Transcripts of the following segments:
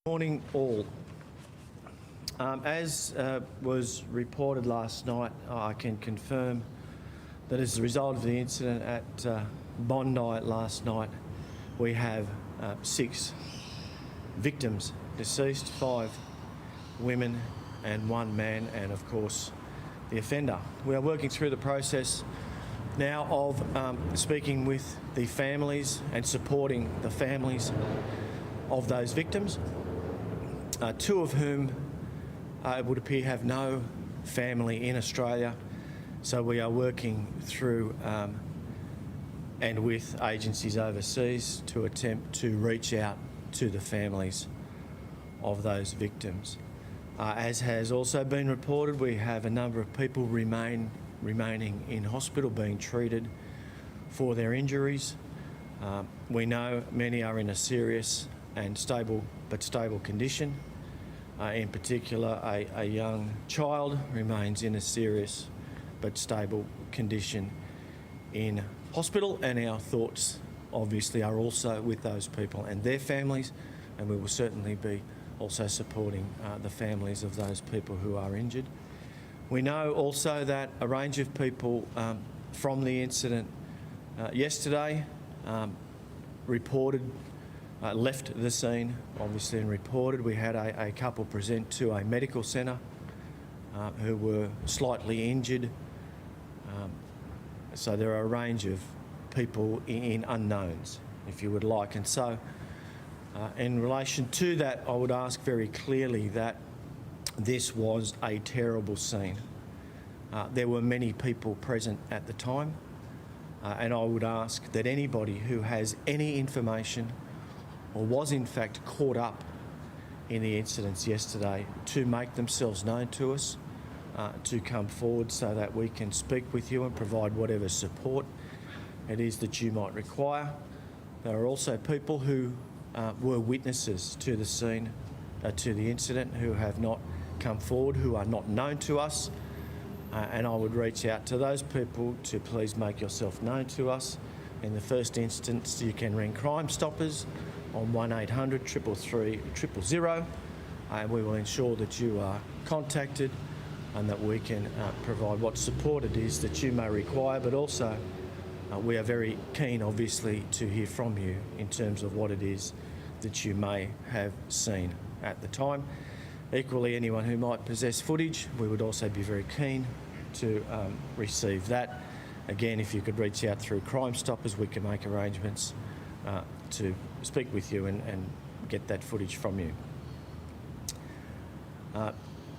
Morning all. As was reported last night, I can confirm that as a result of the incident at Bondi last night, we have 6 victims deceased, 5 women and 1 man, and of course the offender. We are working through the process now of speaking with the families and supporting the families of those victims. 2 of whom it would appear have no family in Australia, so we are working through and with agencies overseas to attempt to reach out to the families of those victims. As has also been reported, we have a number of people remaining in hospital being treated for their injuries. We know many are in a serious and stable condition. In particular, a young child remains in a serious but stable condition in hospital, and our thoughts obviously are also with those people and their families, and we will certainly be also supporting the families of those people who are injured. We know also that a range of people from the incident yesterday left the scene, obviously, and reported. We had a couple present to a medical centre who were slightly injured. So there are a range of people in unknowns, if you would like. And so in relation to that, I would ask very clearly that this was a terrible scene. There were many people present at the time, and I would ask that anybody who has any information or was in fact caught up in the incidents yesterday to make themselves known to us, to come forward so that we can speak with you and provide whatever support it is that you might require. There are also people who were witnesses to the scene, to the incident, who have not come forward, who are not known to us, and I would reach out to those people to please make yourself known to us. In the first instance, you can ring Crime Stoppers on 1800 333 000, and we will ensure that you are contacted and that we can provide what support it is that you may require, but also we are very keen, obviously, to hear from you in terms of what it is that you may have seen at the time. Equally, anyone who might possess footage, we would also be very keen to receive that. Again, if you could reach out through Crime Stoppers, we can make arrangements to speak with you and get that footage from you.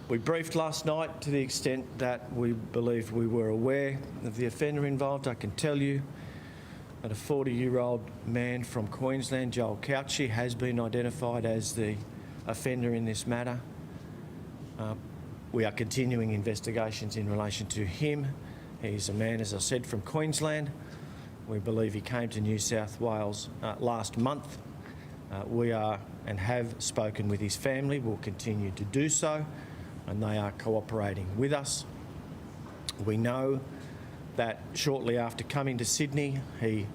We briefed last night to the extent that we believe we were aware of the offender involved. I can tell you that a 40-year-old man from Queensland, Joel Couchy, has been identified as the offender in this matter. We are continuing investigations in relation to him. He's a man, as I said, from Queensland. We believe he came to New South Wales last month. We are and have spoken with his family. We'll continue to do so, and they are cooperating with us. We know that shortly after coming to Sydney, he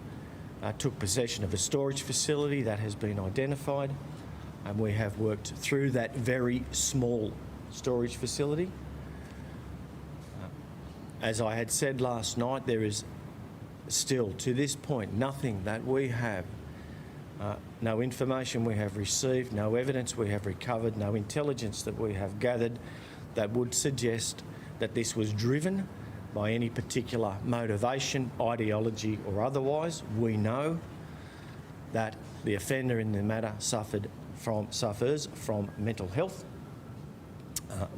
took possession of a storage facility that has been identified, and we have worked through that very small storage facility. As I had said last night, there is still, to this point, nothing that we have, no information we have received, no evidence we have recovered, no intelligence that we have gathered that would suggest that this was driven by any particular motivation, ideology or otherwise. We know that the offender in the matter suffers from mental health.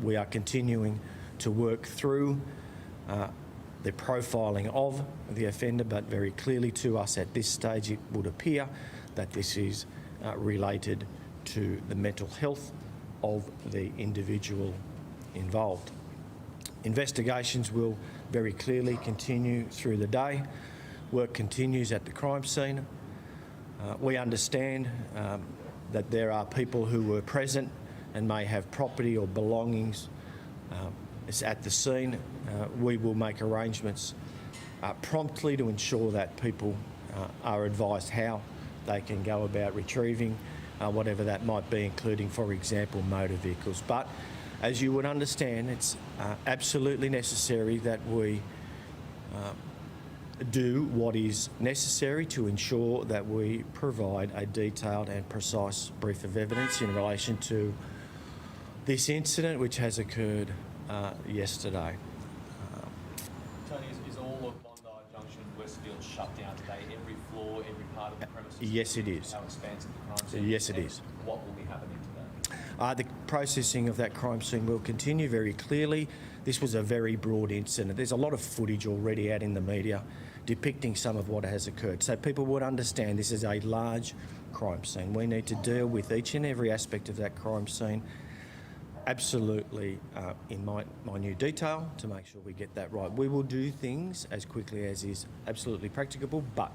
We are continuing to work through the profiling of the offender, but very clearly to us at this stage it would appear that this is related to the mental health of the individual involved. Investigations will very clearly continue through the day. Work continues at the crime scene. We understand that there are people who were present and may have property or belongings at the scene. We will make arrangements promptly to ensure that people are advised how they can go about retrieving whatever that might be, including, for example, motor vehicles. But as you would understand, it's absolutely necessary that we do what is necessary to ensure that we provide a detailed and precise brief of evidence in relation to this incident which has occurred yesterday. Tony, is all of Bondi Junction Westfield shut down today? Every floor, every part of the premises? Yes, it is. How expansive the crime scene? Yes, it is. What will be happening today? The processing of that crime scene will continue very clearly. This was a very broad incident. There's a lot of footage already out in the media depicting some of what has occurred. So people would understand this is a large crime scene. We need to deal with each and every aspect of that crime scene absolutely in minute detail to make sure we get that right. We will do things as quickly as is absolutely practicable, but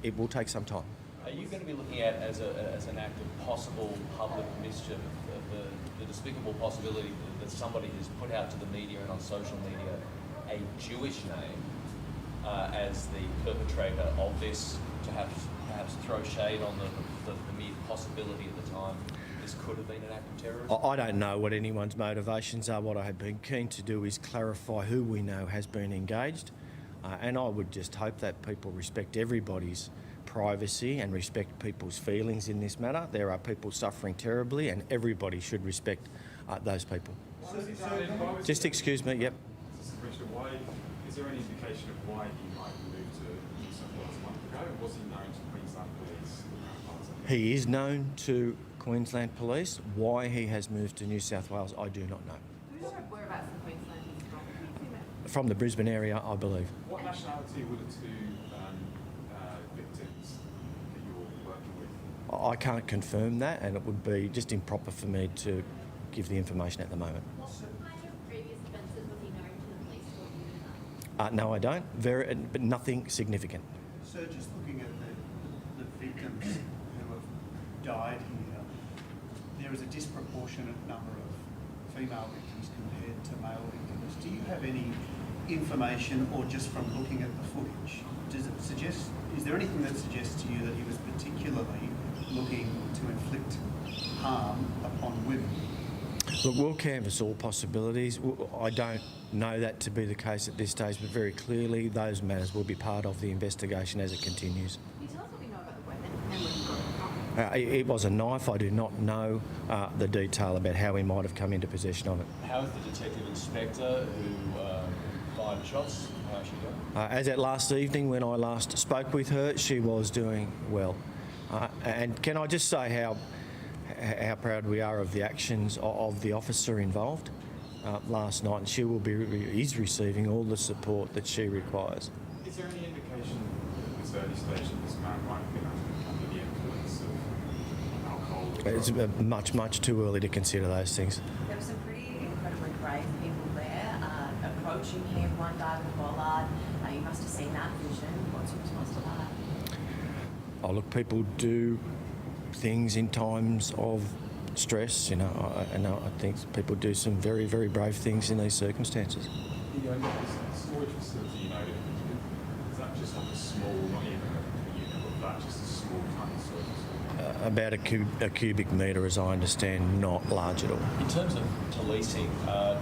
it will take some time. Are you going to be looking at as an act of possible public mischief, the despicable possibility that somebody has put out to the media and on social media a Jewish name as the perpetrator of this, to perhaps throw shade on the mere possibility at the time this could have been an act of terrorism? I don't know what anyone's motivations are. What I have been keen to do is clarify who we know has been engaged, and I would just hope that people respect everybody's privacy and respect people's feelings in this matter. There are people suffering terribly, and everybody should respect those people. Just excuse me, yep. Why, is there any indication of why he might have moved to New South Wales a month ago? Was he known to Queensland Police? He is known to Queensland Police. Why he has moved to New South Wales, I do not know. Whereabouts in Queensland is he from? From the Brisbane area, I believe. What nationality were the two victims that you were working with? I can't confirm that, and it would be just improper for me to give the information at the moment. What kind of previous offences was he known to the police for? Do you know? No, I don't. But nothing significant. So just looking at the victims who have died here, there is a disproportionate number of female victims compared to male victims. Do you have any information, or just from looking at the footage, does it suggest, is there anything that suggests to you that he was particularly looking to inflict harm upon women? Look, we'll canvass all possibilities. I don't know that to be the case at this stage, but very clearly those matters will be part of the investigation as it continues. Can you tell us what we know about the weapon and where he got it from? It was a knife. I do not know the detail about how he might have come into possession of it. How is the detective inspector who fired the shots? How is she doing? As at last evening when I last spoke with her, she was doing well. And can I just say how proud we are of the actions of the officer involved last night, and she is receiving all the support that she requires. Is there any indication at this early stage that this man might have been under the influence of alcohol? It's much too early to consider those things. There were some pretty incredibly brave people there approaching him. One died with a bollard. You must have seen that vision. What's your response to that? Oh, look, people do things in times of stress, and I think people do some very, very brave things in these circumstances. The storage facility, is that just like a small, not even a unit, but that just a small tiny storage facility? About a cubic metre, as I understand, not large at all. In terms of policing,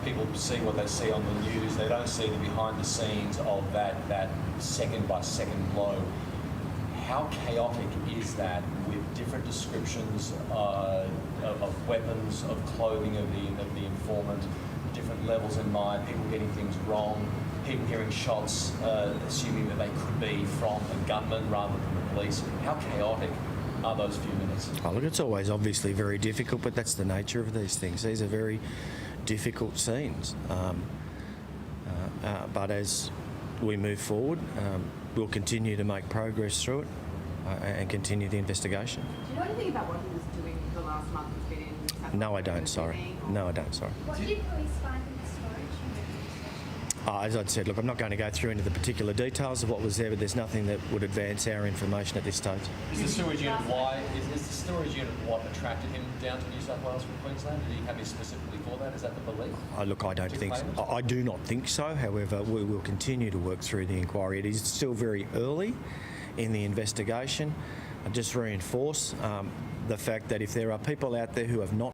people see what they see on the news. They don't see the behind the scenes of that second by second blow. How chaotic is that, with different descriptions of weapons, of clothing of the informant, different levels in mind, people getting things wrong, people hearing shots, assuming that they could be from a gunman rather than the police? How chaotic are those few minutes? Oh, look, it's always obviously very difficult, but that's the nature of these things. These are very difficult scenes. But as we move forward, we'll continue to make progress through it and continue the investigation. Do you know anything about what he was doing the last month he's been in? No, I don't, sorry. No, I don't, sorry. What did police find in the storage unit? As I'd said, look, I'm not going to go through into the particular details of what was there, but there's nothing that would advance our information at this stage. Is the storage unit what attracted him down to New South Wales from Queensland? Did he have it specifically for that? Is that the belief? Look, I don't think so. I do not think so. However, we will continue to work through the inquiry. It is still very early in the investigation. I just reinforce the fact that if there are people out there who have not